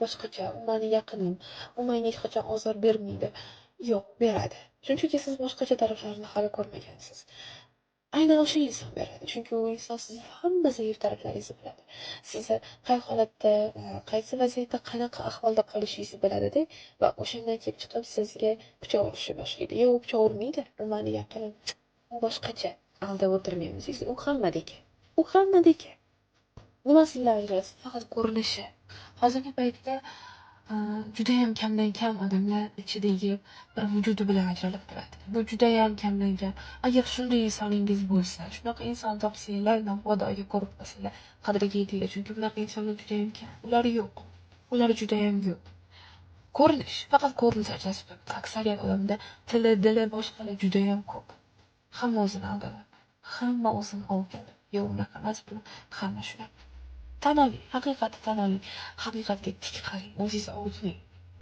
boshqacha, u meni yaqinim, u menga hech qachon ozor bermaydi. Yo'q, beradi. Shunchaki siz boshqacha taraflarini hali ko'rmagansiz. Aynan o'sha inson beradi. Chunki u inson sizning hamma zaif taraflaringizni biladi. Sizni qay holatda, qaysi vaziyatda, qanaqa ahvolda qolishingizni biladi-da va o'shandan kelib chiqib sizga pichoq urishni boshlaydi. Yo'q, u pichoq urmaydi. U meni yaqinim. U boshqacha. Aldab o'tirmaymiz. U hammadek. U hammadek. Nimasidan ajralsin? Faqat ko'rinishi. Hozirgi paytda judayam kamdan kam odamlar ichidagi bir vujudi bilan ajralib turadi. Bu judayam kamdan kam. Agar shunday insoningiz bo'lsa, shunaqa inson topsanglar, mabodoga ko'rib qolsanglar, qadriga yetinglar. Chunki bunaqa insonlar judayam kam. Ular yo'q. Ular judayam yo'q. Ko'rinish, faqat ko'rinish ajralib turadi. Aksariyat odamda tili, dili boshqalar judayam ko'p. Hamma o'zini aldadi. Hamma o'zini aldadi. Yo'q, unaqa emas bu. Hamma shunaqa. Tanaling, haqiqatni tanaling. Haqiqatga tik qarang, o'zingizni ovutmang.